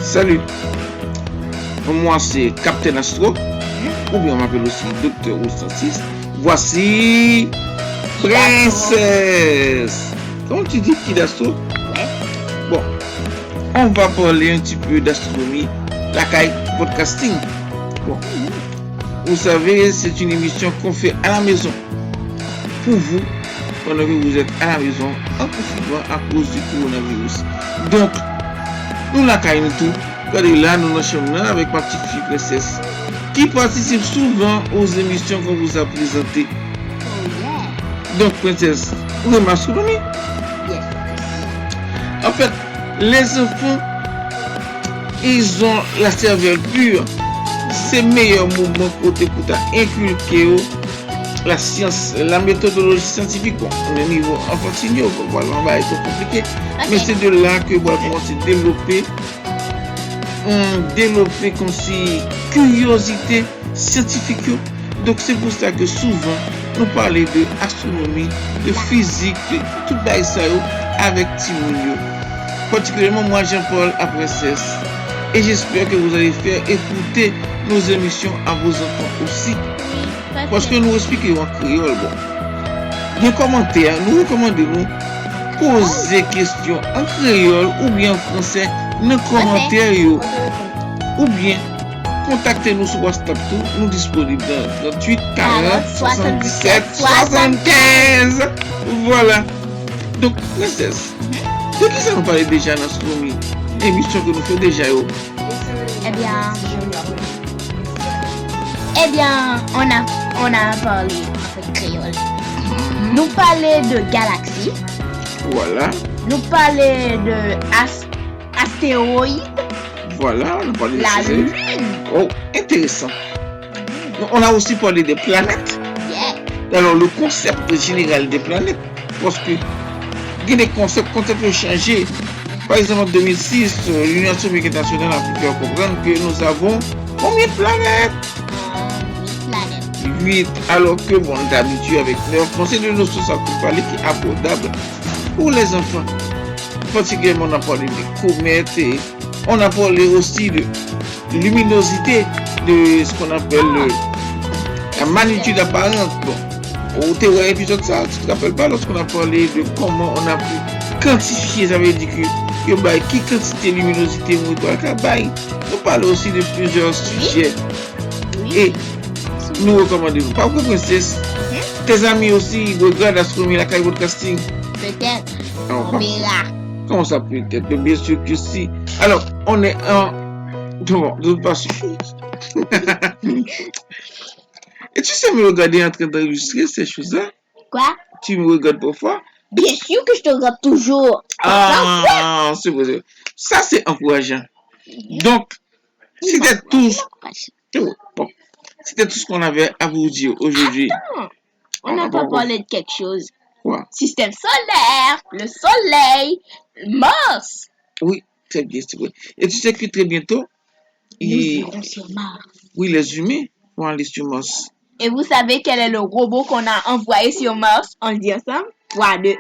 Salut, moi c'est Captain Astro, ou bien on m'appelle aussi Dr. Rulx Narcisse. Voici Princesse. Comment tu dis Kid Astro? Bon, on va parler un petit peu d'astronomie, lakay podcasting. Bon, vous savez, c'est une émission qu'on fait à la maison pour vous pendant que vous êtes à la maison en confinement à cause du coronavirus. Donc, nous lakay nous tout. Regardez là, nous sommes là avec ma petite fille Princesse qui participe souvent aux émissions qu'on vous a présentées. Donc, Princesse, vous aimez l'astronomie? Yes. En fait, les enfants, ils ont la cervelle pure. C'est le meilleur moment pour inculquer la science, la méthodologie scientifique. Bon, au niveau infantile, voilà, on va être compliqué. Okay. Mais c'est de là que voilà, on s'est développer comme si curiosité scientifique. Donc c'est pour ça que souvent nous parlons de astronomie, de physique, de tout ça avec timoun. Particulièrement moi Jean-Paul à Princesse. Et j'espère que vous allez faire écouter nos émissions à vos enfants aussi. Parce que nous expliquons en créole. Bon. Des commentaires, nous recommandons poser questions en créole ou bien en français dans les commentaires. Ou bien contactez-nous sur WhatsApp tout. Nous disponibles dans 38 40 77 75. Voilà. Donc, Princesse, de qui ça nous parlait déjà dans l'astronomie? L'émission que nous faisons déjà. Eh bien, on a parlé en fait créole. Nous parlait de galaxies. Voilà. Nous parlait de astéroïdes. Voilà, on a parlé de la Lune. Oh, intéressant. On a aussi parlé des planètes. Yeah. Alors, le concept général des planètes, parce que les concepts ont changé. Par exemple, en 2006, l'Union atomique internationale a pu faire comprendre que nous avons combien de planètes? 8. Alors que, bon, d'habitude, avec 9, c'est de nos sources à parler qui est abordable pour les enfants. Particulièrement, on a parlé des comètes et on a parlé aussi de luminosité, de ce qu'on appelle la magnitude apparente. Bon, au théorie épisode ça, tu te rappelles pas lorsqu'on a parlé de comment on a pu quantifier, ça veut dire que qui quantité de luminosité nous parlons aussi de plusieurs sujets. Et nous recommandons. Par contre, Princesse, tes amis aussi regardent l'astronomie, lakay podcasting. Peut-être. On verra. Comment ça peut être? Bien sûr que si. Alors, on est en. Bon, de toute façon. Et tu sais me regarder en train d'enregistrer ces choses-là? Quoi? Tu me regardes parfois? Bien sûr que je te regarde toujours. Ah, c'est vrai. Ça, c'est encourageant. Donc, c'était tout. Bon, c'était tout ce qu'on avait à vous dire aujourd'hui. Attends, on n'a pas parlé de quelque chose. Quoi? Système solaire, le soleil, Mars. Oui, très bien, c'est vrai. Et tu sais que très bientôt, nous irons sur Mars. Oui, les humains vont aller sur Mars. Et vous savez quel est le robot qu'on a envoyé sur Mars? On le dit ensemble? 3, 2, 1.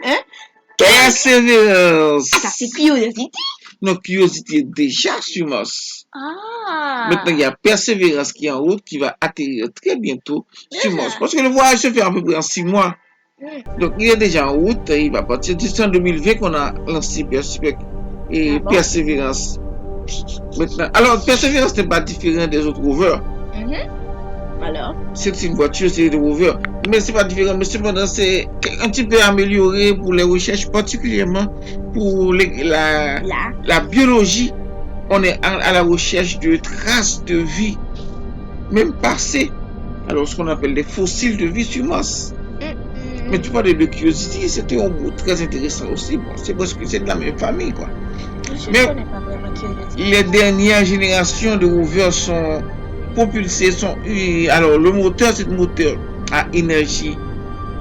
Persévérance. Ah, ça c'est Curiosity? Non, Curiosity est déjà sur Mars. Ah. Maintenant, il y a Persévérance qui est en route, qui va atterrir très bientôt sur Mars. Parce que le voyage se fait à peu près en 6 mois. Donc, il est déjà en route. Il va partir. C'est en 2020 qu'on a lancé Persévérance. Maintenant, alors, Persévérance n'est pas différent des autres rovers. Alors? C'est une voiture, c'est des rovers. Mais c'est pas différent. Mais cependant, c'est un petit peu amélioré pour les recherches, particulièrement pour la biologie. On est à la recherche de traces de vie, même passées. Alors, ce qu'on appelle les fossiles de vie sur Mars. Mais tu parles de Curiosity, c'était un bout très intéressant aussi. Bon, c'est parce que c'est de la même famille, quoi. Mais les dernières générations de rovers sont propulsés. Alors, le moteur, c'est un moteur à énergie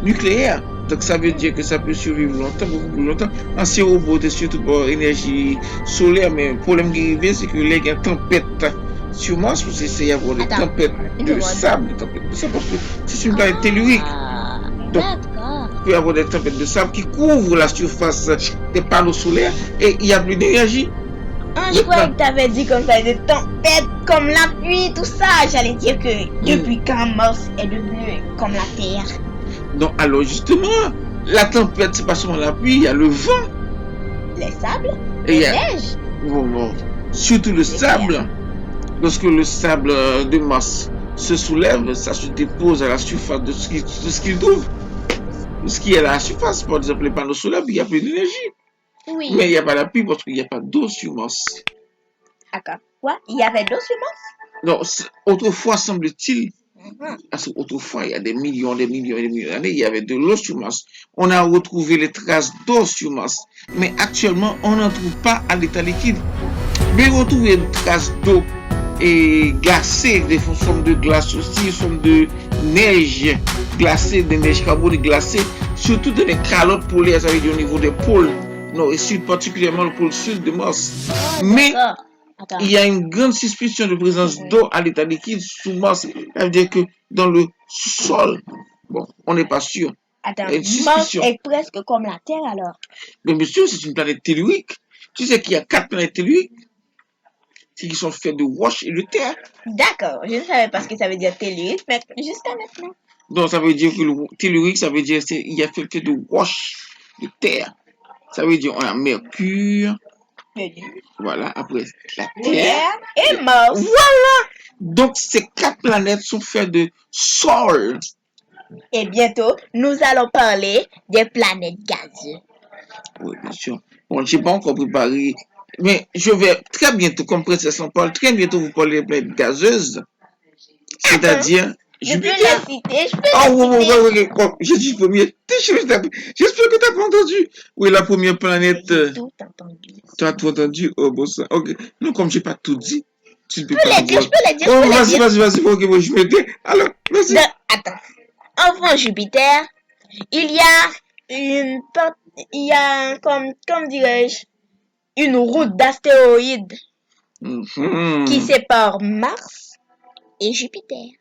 nucléaire. Donc, ça veut dire que ça peut survivre longtemps, beaucoup plus longtemps. Ancien robot est surtout pour énergie solaire, mais le problème qui arrive, c'est que les gars tempêtes sur Mars, parce qu'il y a des tempêtes de sable, parce que c'est une planète tellurique. Donc, il peut y avoir des tempêtes de sable qui couvrent la surface des panneaux solaires et il n'y a plus d'énergie. Je croyais que tu avais dit comme ça, des tempêtes, comme la pluie, tout ça. J'allais dire que depuis quand Mars est devenu comme la Terre. Donc, alors justement, la tempête, c'est pas seulement la pluie, il y a le vent. Les sables, Et les neiges. Bon, surtout le sable. Lorsque le sable de Mars se soulève, ça se dépose à la surface de ce qu'il trouve. Ce qui est à la surface, par exemple, les panneaux solaires, il y a plus d'énergie. Oui. Mais il n'y a pas la pluie parce qu'il n'y a pas d'eau sur Mars. D'accord. Quoi? Il y avait d'eau sur Mars? Non, autrefois, semble-t-il, parce qu'autrefois, il y a des millions d'années, il y avait de l'eau sur Mars. On a retrouvé les traces d'eau sur Mars. Mais actuellement, on n'en trouve pas à l'état liquide. Mais retrouver des traces d'eau et glacée, des formes de glace aussi, formes de neige glacée, des neiges carboniques glacées, surtout dans les calottes polaires, ça veut dire au niveau des pôles nord et sud, particulièrement le pôle sud de Mars. Mais il y a une grande suspicion de présence d'eau à l'état liquide sous Mars. Ça veut dire que dans le sol, bon, on n'est pas sûr. Attends, Mars est presque comme la Terre alors. Mais bien sûr, c'est une planète tellurique. Tu sais qu'il y a 4 planètes telluriques qui sont faites de roches et de terre. D'accord, je ne savais pas ce que ça veut dire tellurique, mais jusqu'à maintenant. Donc ça veut dire que le tellurique, ça veut dire qu'il y a fait de roches, de terre. Ça veut dire on a Mercure. Voilà, après la Terre et Mars. Voilà. Donc ces 4 planètes sont faites de sol. Et bientôt, nous allons parler des planètes gazeuses. Oui, bien sûr. Bon, je n'ai pas encore préparé, mais je vais très bientôt, comme Princesse en parle, très bientôt vous parler des planètes gazeuses. C'est-à-dire Jupiter. Je peux les citer, oui. J'ai dit premier. J'espère que tu n'as pas entendu. Oui, la première planète. Tout entendu. Tu as tout entendu? Oh, bon ça. Ok. Non, comme je n'ai pas tout dit, tu ne peux pas. Je peux les dire. Oh, vas-y. Ok, bon, je vais t'aider. Alors, vas-y. Attends. Avant Jupiter, il y a comme dirais-je, une route d'astéroïdes qui sépare Mars et Jupiter.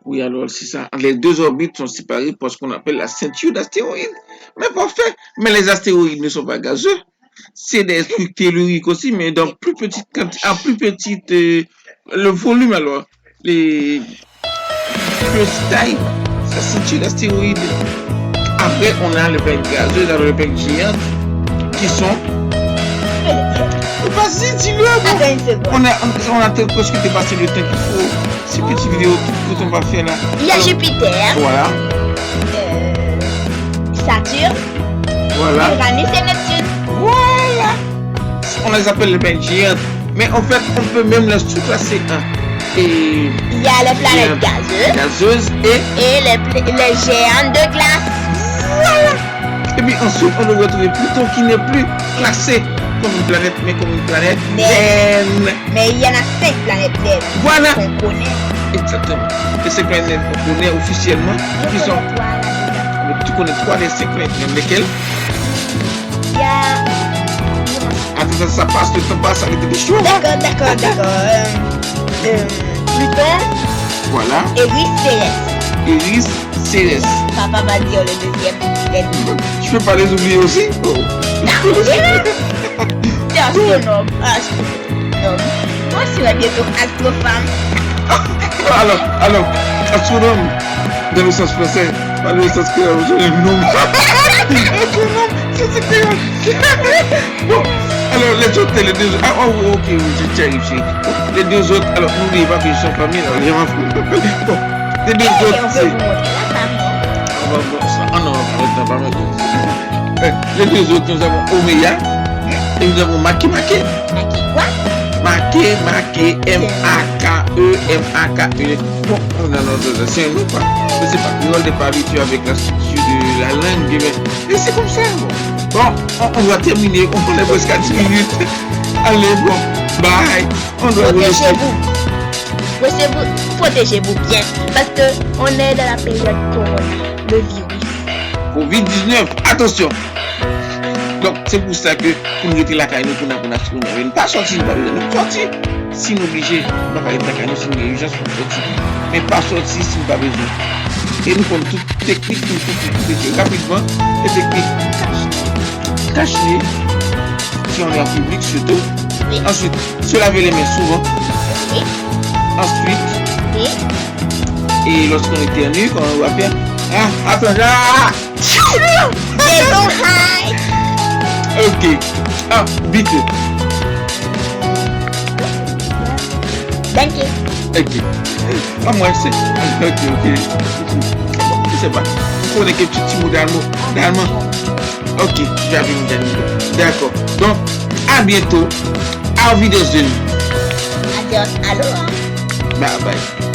Oui, alors c'est ça. Les deux orbites sont séparées par ce qu'on appelle la ceinture d'astéroïdes. Mais parfait. Mais les astéroïdes ne sont pas gazeux. C'est des trucs telluriques aussi, mais dans plus petite quantité, en plus petite le volume alors. Les plus petite taille, la ceinture d'astéroïdes. Après, on a les planètes gazeuses, alors les planètes géantes qui sont. Vas-y, dis-le. On a presque dépassé le temps qu'il faut. Ces petites vidéos que on va faire là. Il y a Jupiter. Voilà. Saturne. Voilà. Uranus et Neptune. Voilà. On les appelle les planètes géantes. Mais en fait, on peut même les sous-classer. Et il y a les planètes gazeuses et les géantes de glace. Voilà. Et puis ensuite, on devrait trouver Pluton qui n'est plus classé comme une planète, mais comme une planète naine. Mais il y en a 5 planètes naines. Voilà. Qu'on connaît. Exactement. Et ces planètes naines qu'on connaît officiellement, qui sont. Tu connais 3 des 5 planètes naines. Lesquelles? Il y a. Attends, ça passe, le temps passe avec des choses. D'accord. Pluton. Voilà. Iris Céleste. Papa va dire le deuxième. Tu peux pas les oublier aussi? Oh. C'est Astronome. Moi, je serai bientôt astrofemme. Alors, Astronome, dans le sens français, pas dans le sens que je le nomme. Astronome, c'est créole. Bon, alors les autres, les deux autres. Ah, oh, ok, je t'arrive. Les deux autres, alors n'oubliez pas qu'ils sont familles, alors les enfants. Bon, les deux autres, c'est. Les deux autres, nous avons Omeya et nous avons Maki. Maki quoi? Maki, M-A-K-E. Bon, c'est un nom quoi. Mais c'est pas que on n'est pas habitué avec la structure de la langue. Mais c'est comme ça. Bon, on va terminer. On est presque à 10 minutes. Allez, bon, bye. On doit Protégez-vous bien. Parce qu'on est dans la période corona, le virus. Covid-19, attention. Donc c'est pour ça que pour nous rester lakay nous pour nous astronomie, ne pas sortir, nous sortir. Si nous obligés, on va aller lakay nous si nous urgence pour sortir. Mais pas sortir si nous pas besoin. Et nous prenons toute technique pour protéger rapidement les techniques cachées si on est en public surtout. Oui. Ensuite, se laver les mains souvent. Oui. Ensuite, Oui. et lorsqu'on éternue, quand on va faire. Ah, attends, là! Raison high. Ok. Ah, vite. Thank you. Ok. Ah, moi, c'est. Ok. Je sais pas. On connaît quelques petits mots d'allemand. Ok, j'avais une dernière. D'accord. Donc, à bientôt. À vidéo de nous. Adios. Allô. Bye bye.